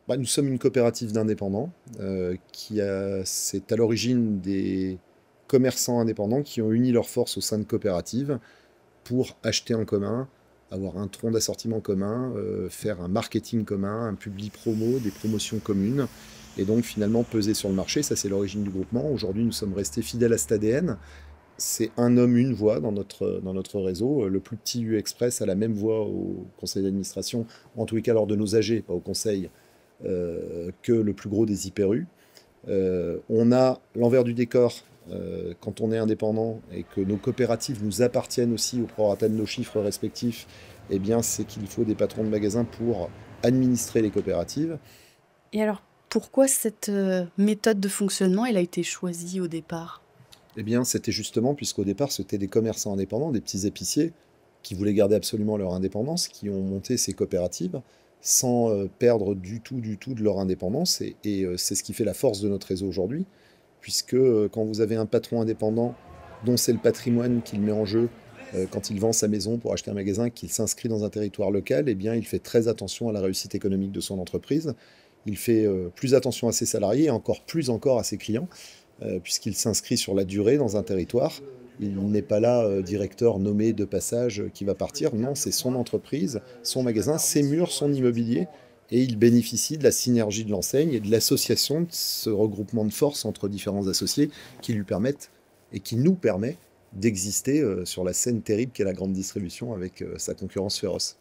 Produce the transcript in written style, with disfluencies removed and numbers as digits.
Nous sommes une coopérative d'indépendants c'est à l'origine des commerçants indépendants qui ont uni leurs forces au sein de coopératives pour acheter en commun, avoir un tronc d'assortiment commun, faire un marketing commun, un public promo, des promotions communes, et donc finalement peser sur le marché. Ça, c'est l'origine du groupement. Aujourd'hui, nous sommes restés fidèles à cet ADN. C'est un homme, une voix dans notre réseau. Le plus petit U-Express a la même voix au conseil d'administration, en tous les cas lors de nos AG, pas au conseil, que le plus gros des Hyper U. On a l'envers du décor quand on est indépendant et que nos coopératives nous appartiennent aussi au prorata de nos chiffres respectifs, eh bien, c'est qu'il faut des patrons de magasins pour administrer les coopératives. Et alors, pourquoi cette méthode de fonctionnement, elle a été choisie au départ? Eh bien, c'était justement, puisqu'au départ, c'était des commerçants indépendants, des petits épiciers, qui voulaient garder absolument leur indépendance, qui ont monté ces coopératives sans perdre du tout de leur indépendance. Et c'est ce qui fait la force de notre réseau aujourd'hui, puisque quand vous avez un patron indépendant dont c'est le patrimoine qu'il met en jeu quand il vend sa maison pour acheter un magasin, qu'il s'inscrit dans un territoire local, eh bien, il fait très attention à la réussite économique de son entreprise. Il fait plus attention à ses salariés et encore plus encore à ses clients puisqu'il s'inscrit sur la durée dans un territoire. Il n'est pas là directeur nommé de passage qui va partir. Non, c'est son entreprise, son magasin, ses murs, son immobilier. Et il bénéficie de la synergie de l'enseigne et de l'association, de ce regroupement de forces entre différents associés qui lui permettent et qui nous permet d'exister sur la scène terrible qu'est la grande distribution avec sa concurrence féroce.